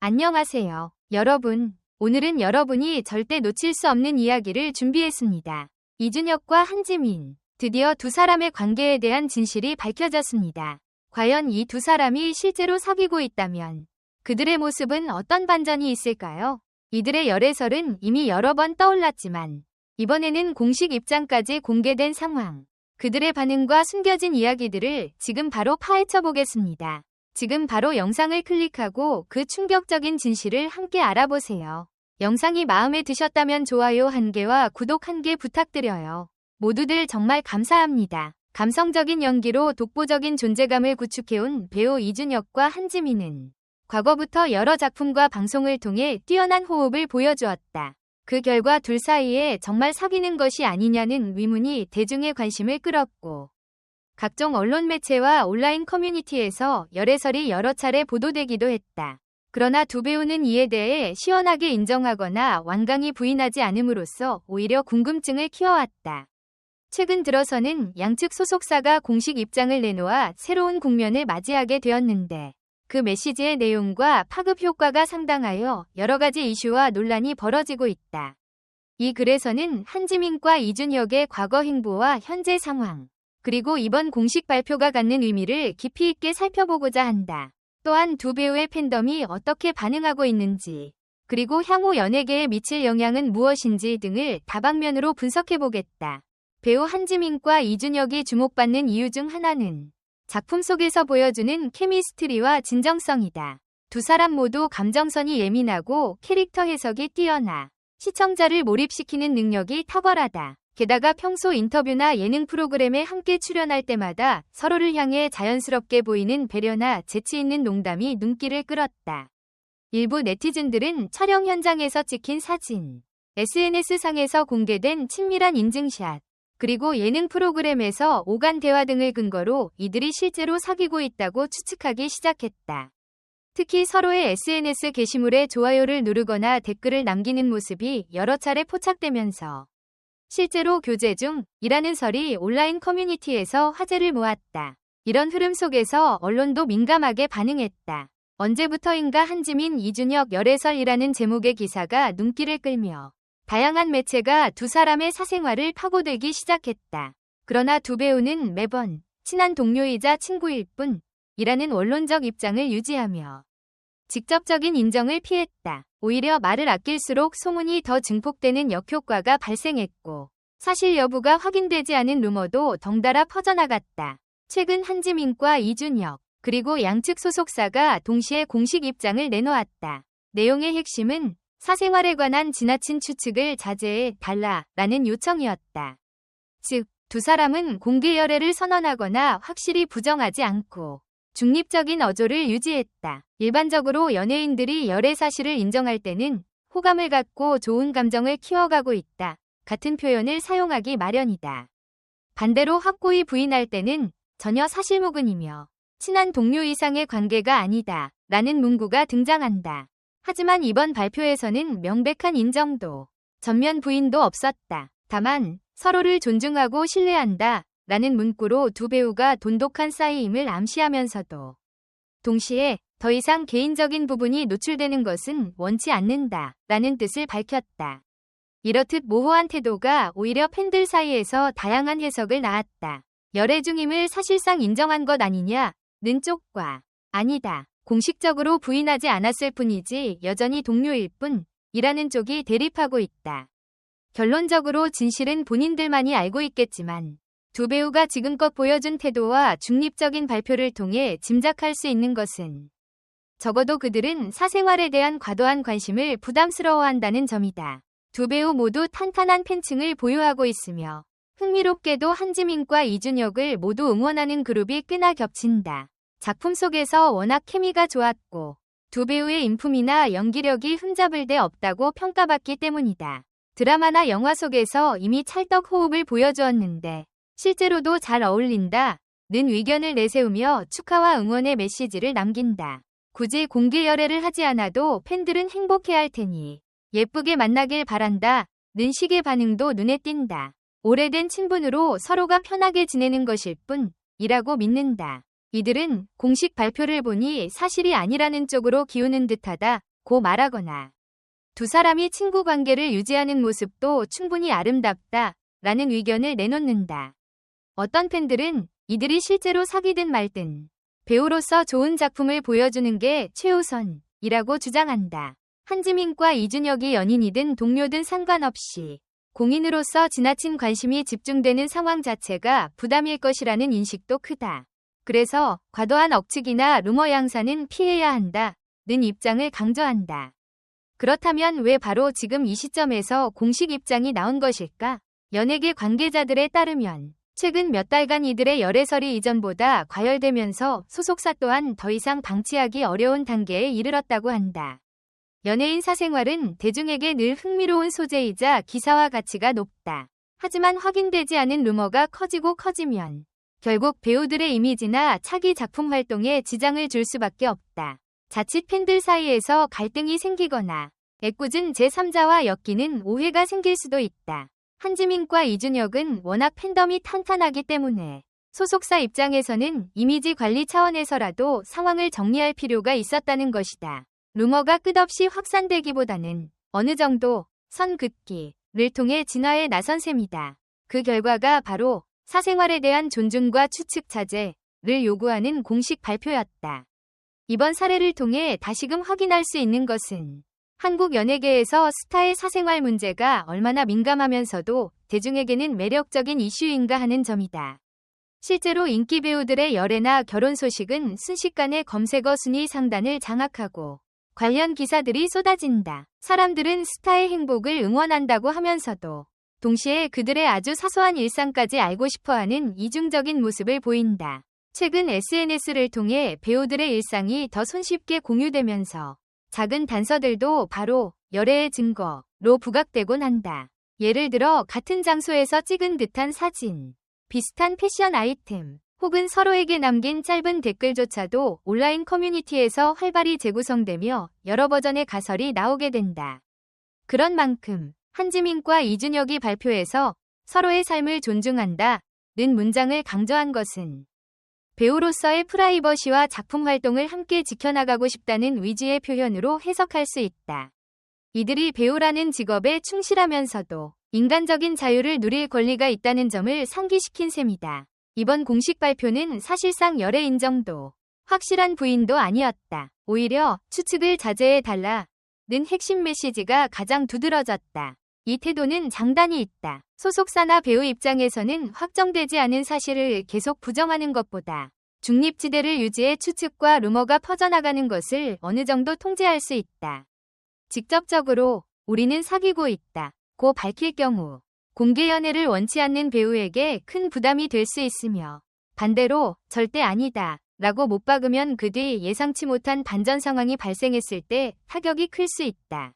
안녕하세요, 여러분. 오늘은 여러분이 절대 놓칠 수 없는 이야기를 준비했습니다. 이준혁과 한지민. 드디어 두 사람의 관계에 대한 진실이 밝혀졌습니다. 과연 이 두 사람이 실제로 사귀고 있다면 그들의 모습은 어떤 반전이 있을까요? 이들의 열애설은 이미 여러 번 떠올랐지만 이번에는 공식 입장까지 공개된 상황. 그들의 반응과 숨겨진 이야기들을 지금 바로 파헤쳐 보겠습니다. 지금 바로 영상을 클릭하고 그 충격적인 진실을 함께 알아보세요. 영상이 마음에 드셨다면 좋아요 1개와 구독 1개 부탁드려요. 모두들 정말 감사합니다. 감성적인 연기로 독보적인 존재감을 구축해온 배우 이준혁과 한지민은 과거부터 여러 작품과 방송을 통해 뛰어난 호흡을 보여주었다. 그 결과 둘 사이에 정말 사귀는 것이 아니냐는 의문이 대중의 관심을 끌었고 각종 언론 매체와 온라인 커뮤니티에서 열애설이 여러 차례 보도되기도 했다. 그러나 두 배우는 이에 대해 시원하게 인정하거나 완강히 부인하지 않음으로써 오히려 궁금증을 키워왔다. 최근 들어서는 양측 소속사가 공식 입장을 내놓아 새로운 국면을 맞이하게 되었는데 그 메시지의 내용과 파급 효과가 상당하여 여러 가지 이슈와 논란이 벌어지고 있다. 이 글에서는 한지민과 이준혁의 과거 행보와 현재 상황, 그리고 이번 공식 발표가 갖는 의미를 깊이 있게 살펴보고자 한다. 또한 두 배우의 팬덤이 어떻게 반응하고 있는지, 그리고 향후 연예계에 미칠 영향은 무엇인지 등을 다방면으로 분석해보겠다. 배우 한지민과 이준혁이 주목받는 이유 중 하나는 작품 속에서 보여주는 케미스트리와 진정성이다. 두 사람 모두 감정선이 예민하고 캐릭터 해석이 뛰어나 시청자를 몰입시키는 능력이 탁월하다. 게다가 평소 인터뷰나 예능 프로그램에 함께 출연할 때마다 서로를 향해 자연스럽게 보이는 배려나 재치 있는 농담이 눈길을 끌었다. 일부 네티즌들은 촬영 현장에서 찍힌 사진, SNS상에서 공개된 친밀한 인증샷, 그리고 예능 프로그램에서 오간 대화 등을 근거로 이들이 실제로 사귀고 있다고 추측하기 시작했다. 특히 서로의 SNS 게시물에 좋아요를 누르거나 댓글을 남기는 모습이 여러 차례 포착되면서 실제로 교제 중이라는 설이 온라인 커뮤니티에서 화제를 모았다. 이런 흐름 속에서 언론도 민감하게 반응했다. 언제부터인가 한지민, 이준혁 열애설이라는 제목의 기사가 눈길을 끌며 다양한 매체가 두 사람의 사생활을 파고들기 시작했다. 그러나 두 배우는 매번 친한 동료이자 친구일 뿐이라는 원론적 입장을 유지하며 직접적인 인정을 피했다. 오히려 말을 아낄수록 소문이 더 증폭되는 역효과가 발생했고 사실 여부가 확인되지 않은 루머도 덩달아 퍼져나갔다. 최근 한지민과 이준혁, 그리고 양측 소속사가 동시에 공식 입장을 내놓았다. 내용의 핵심은 사생활에 관한 지나친 추측을 자제해 달라라는 요청이었다. 즉, 두 사람은 공개 열애를 선언하거나 확실히 부정하지 않고 중립적인 어조를 유지했다. 일반적으로 연예인들이 열애 사실을 인정할 때는 호감을 갖고 좋은 감정을 키워가고 있다 같은 표현을 사용하기 마련이다. 반대로 확고히 부인할 때는 전혀 사실무근이며 친한 동료 이상의 관계가 아니다 라는 문구가 등장한다. 하지만 이번 발표에서는 명백한 인정도 전면 부인도 없었다. 다만 서로를 존중하고 신뢰한다 라는 문구로 두 배우가 돈독한 사이임을 암시하면서도 동시에 더 이상 개인적인 부분이 노출되는 것은 원치 않는다 라는 뜻을 밝혔다. 이렇듯 모호한 태도가 오히려 팬들 사이에서 다양한 해석을 낳았다. 열애 중임을 사실상 인정한 것 아니냐는 쪽과 아니다, 공식적으로 부인하지 않았을 뿐이지 여전히 동료일 뿐이라는 쪽이 대립하고 있다. 결론적으로 진실은 본인들만이 알고 있겠지만 두 배우가 지금껏 보여준 태도와 중립적인 발표를 통해 짐작할 수 있는 것은 적어도 그들은 사생활에 대한 과도한 관심을 부담스러워한다는 점이다. 두 배우 모두 탄탄한 팬층을 보유하고 있으며 흥미롭게도 한지민과 이준혁을 모두 응원하는 그룹이 꽤나 겹친다. 작품 속에서 워낙 케미가 좋았고 두 배우의 인품이나 연기력이 흠잡을 데 없다고 평가받기 때문이다. 드라마나 영화 속에서 이미 찰떡 호흡을 보여주었는데 실제로도 잘 어울린다는 의견을 내세우며 축하와 응원의 메시지를 남긴다. 굳이 공개 열애를 하지 않아도 팬들은 행복해할 테니 예쁘게 만나길 바란다는 식의 반응도 눈에 띈다. 오래된 친분으로 서로가 편하게 지내는 것일 뿐이라고 믿는다. 이들은 공식 발표를 보니 사실이 아니라는 쪽으로 기우는 듯하다 고 말하거나 두 사람이 친구 관계를 유지하는 모습도 충분히 아름답다 라는 의견을 내놓는다. 어떤 팬들은 이들이 실제로 사귀든 말든 배우로서 좋은 작품을 보여주는 게 최우선이라고 주장한다. 한지민과 이준혁이 연인이든 동료든 상관없이 공인으로서 지나친 관심이 집중되는 상황 자체가 부담일 것이라는 인식도 크다. 그래서 과도한 억측이나 루머 양산은 피해야 한다는 입장을 강조한다. 그렇다면 왜 바로 지금 이 시점에서 공식 입장이 나온 것일까? 연예계 관계자들에 따르면 최근 몇 달간 이들의 열애설이 이전보다 과열되면서 소속사 또한 더 이상 방치하기 어려운 단계에 이르렀다고 한다. 연예인 사생활은 대중에게 늘 흥미로운 소재이자 기사화 가치가 높다. 하지만 확인되지 않은 루머가 커지고 커지면 결국 배우들의 이미지나 차기 작품 활동에 지장을 줄 수밖에 없다. 자칫 팬들 사이에서 갈등이 생기거나 애꿎은 제3자와 엮이는 오해가 생길 수도 있다. 한지민과 이준혁은 워낙 팬덤이 탄탄하기 때문에 소속사 입장에서는 이미지 관리 차원에서라도 상황을 정리할 필요가 있었다는 것이다. 루머가 끝없이 확산되기보다는 어느 정도 선 긋기를 통해 진화에 나선 셈이다. 그 결과가 바로 사생활에 대한 존중과 추측 자제를 요구하는 공식 발표였다. 이번 사례를 통해 다시금 확인할 수 있는 것은 한국 연예계에서 스타의 사생활 문제가 얼마나 민감하면서도 대중에게는 매력적인 이슈인가 하는 점이다. 실제로 인기 배우들의 열애나 결혼 소식은 순식간에 검색어 순위 상단을 장악하고 관련 기사들이 쏟아진다. 사람들은 스타의 행복을 응원한다고 하면서도 동시에 그들의 아주 사소한 일상까지 알고 싶어하는 이중적인 모습을 보인다. 최근 SNS를 통해 배우들의 일상이 더 손쉽게 공유되면서 작은 단서들도 바로 열애의 증거로 부각되곤 한다. 예를 들어 같은 장소에서 찍은 듯한 사진, 비슷한 패션 아이템, 혹은 서로에게 남긴 짧은 댓글조차도 온라인 커뮤니티에서 활발히 재구성되며 여러 버전의 가설이 나오게 된다. 그런 만큼 한지민과 이준혁이 발표에서 서로의 삶을 존중한다는 문장을 강조한 것은 배우로서의 프라이버시와 작품 활동을 함께 지켜나가고 싶다는 의지의 표현으로 해석할 수 있다. 이들이 배우라는 직업에 충실하면서도 인간적인 자유를 누릴 권리가 있다는 점을 상기시킨 셈이다. 이번 공식 발표는 사실상 열애 인정도 확실한 부인도 아니었다. 오히려 추측을 자제해달라는 핵심 메시지가 가장 두드러졌다. 이 태도는 장단이 있다. 소속사나 배우 입장에서는 확정되지 않은 사실을 계속 부정하는 것보다 중립지대를 유지해 추측과 루머가 퍼져나가는 것을 어느 정도 통제할 수 있다. 직접적으로 우리는 사귀고 있다 고 밝힐 경우 공개 연애를 원치 않는 배우에게 큰 부담이 될 수 있으며 반대로 절대 아니다 라고 못 박으면 그 뒤 예상치 못한 반전 상황이 발생했을 때 타격이 클 수 있다.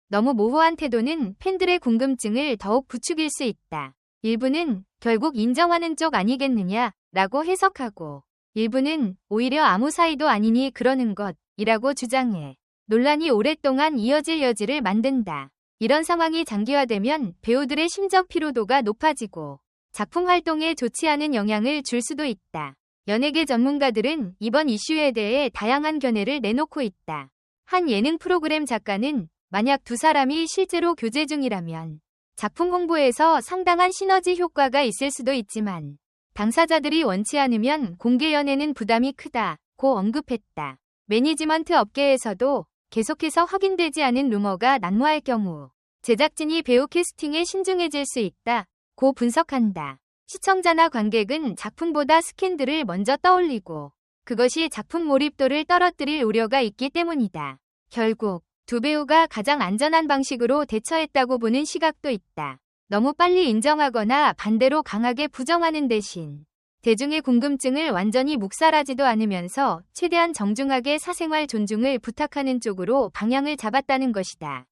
너무 모호한 태도는 팬들의 궁금증을 더욱 부추길 수 있다. 일부는 결국 인정하는 쪽 아니겠느냐 라고 해석하고 일부는 오히려 아무 사이도 아니니 그러는 것이라고 주장해 논란이 오랫동안 이어질 여지를 만든다. 이런 상황이 장기화되면 배우들의 심적 피로도가 높아지고 작품 활동에 좋지 않은 영향을 줄 수도 있다. 연예계 전문가들은 이번 이슈에 대해 다양한 견해를 내놓고 있다. 한 예능 프로그램 작가는 만약 두 사람이 실제로 교제 중이라면 작품 홍보에서 상당한 시너지 효과가 있을 수도 있지만 당사자들이 원치 않으면 공개 연애는 부담이 크다고 언급했다. 매니지먼트 업계에서도 계속해서 확인되지 않은 루머가 난무할 경우 제작진이 배우 캐스팅에 신중해질 수 있다고 분석한다. 시청자나 관객은 작품보다 스캔들을 먼저 떠올리고 그것이 작품 몰입도를 떨어뜨릴 우려가 있기 때문이다. 결국 두 배우가 가장 안전한 방식으로 대처했다고 보는 시각도 있다. 너무 빨리 인정하거나 반대로 강하게 부정하는 대신 대중의 궁금증을 완전히 묵살하지도 않으면서 최대한 정중하게 사생활 존중을 부탁하는 쪽으로 방향을 잡았다는 것이다.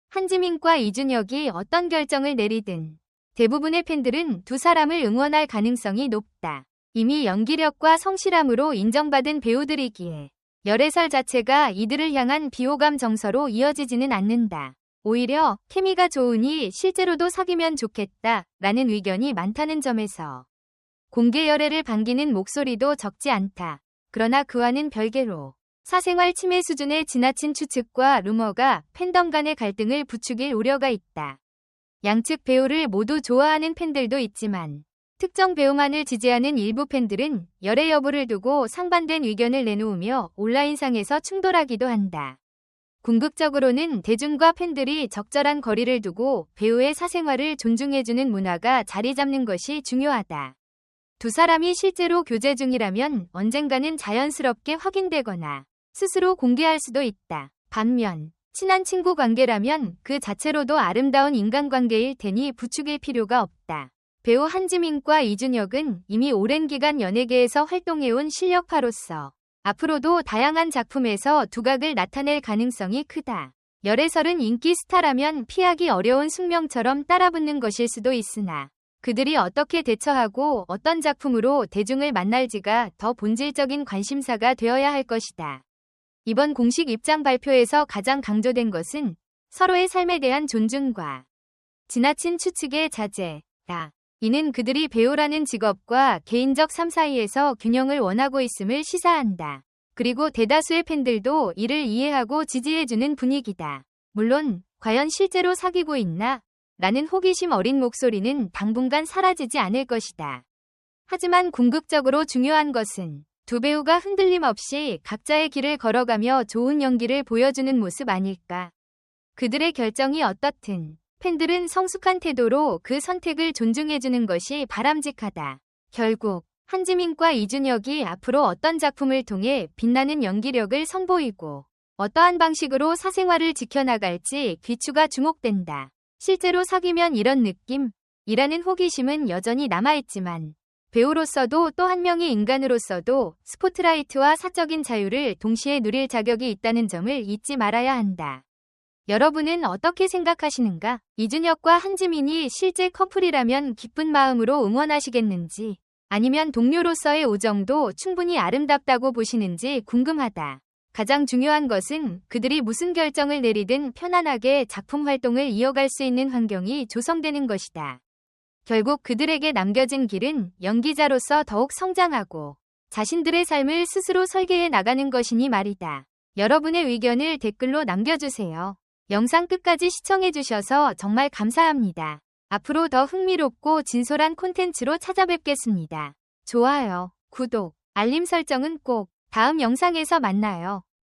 한지민과 이준혁이 어떤 결정을 내리든 대부분의 팬들은 두 사람을 응원할 가능성이 높다. 이미 연기력과 성실함으로 인정받은 배우들이기에 열애설 자체가 이들을 향한 비호감 정서로 이어지지는 않는다. 오히려 케미가 좋으니 실제로도 사귀면 좋겠다라는 의견이 많다는 점에서 공개 열애를 반기는 목소리도 적지 않다. 그러나 그와는 별개로 사생활 침해 수준의 지나친 추측과 루머가 팬덤 간의 갈등을 부추길 우려가 있다. 양측 배우를 모두 좋아하는 팬들도 있지만 특정 배우만을 지지하는 일부 팬들은 열애 여부를 두고 상반된 의견을 내놓으며 온라인상에서 충돌하기도 한다. 궁극적으로는 대중과 팬들이 적절한 거리를 두고 배우의 사생활을 존중해주는 문화가 자리 잡는 것이 중요하다. 두 사람이 실제로 교제 중이라면 언젠가는 자연스럽게 확인되거나 스스로 공개할 수도 있다. 반면 친한 친구 관계라면 그 자체로도 아름다운 인간관계일 테니 부추길 필요가 없다. 배우 한지민과 이준혁은 이미 오랜 기간 연예계에서 활동해온 실력파로서 앞으로도 다양한 작품에서 두각을 나타낼 가능성이 크다. 열애설은 인기 스타라면 피하기 어려운 숙명처럼 따라붙는 것일 수도 있으나 그들이 어떻게 대처하고 어떤 작품으로 대중을 만날지가 더 본질적인 관심사가 되어야 할 것이다. 이번 공식 입장 발표에서 가장 강조된 것은 서로의 삶에 대한 존중과 지나친 추측의 자제다. 이는 그들이 배우라는 직업과 개인적 삶 사이에서 균형을 원하고 있음을 시사한다. 그리고 대다수의 팬들도 이를 이해하고 지지해주는 분위기다. 물론 과연 실제로 사귀고 있나? 라는 호기심 어린 목소리는 당분간 사라지지 않을 것이다. 하지만 궁극적으로 중요한 것은 두 배우가 흔들림 없이 각자의 길을 걸어가며 좋은 연기를 보여주는 모습 아닐까. 그들의 결정이 어떻든 팬들은 성숙한 태도로 그 선택을 존중해주는 것이 바람직하다. 결국 한지민과 이준혁이 앞으로 어떤 작품을 통해 빛나는 연기력을 선보이고 어떠한 방식으로 사생활을 지켜나갈지 귀추가 주목된다. 실제로 사귀면 이런 느낌이라는 호기심은 여전히 남아있지만 배우로서도 또 한 명의 인간으로서도 스포트라이트와 사적인 자유를 동시에 누릴 자격이 있다는 점을 잊지 말아야 한다. 여러분은 어떻게 생각하시는가? 이준혁과 한지민이 실제 커플이라면 기쁜 마음으로 응원하시겠는지 아니면 동료로서의 우정도 충분히 아름답다고 보시는지 궁금하다. 가장 중요한 것은 그들이 무슨 결정을 내리든 편안하게 작품 활동을 이어갈 수 있는 환경이 조성되는 것이다. 결국 그들에게 남겨진 길은 연기자로서 더욱 성장하고 자신들의 삶을 스스로 설계해 나가는 것이니 말이다. 여러분의 의견을 댓글로 남겨주세요. 영상 끝까지 시청해주셔서 정말 감사합니다. 앞으로 더 흥미롭고 진솔한 콘텐츠로 찾아뵙겠습니다. 좋아요, 구독, 알림 설정은 꼭 다음 영상에서 만나요.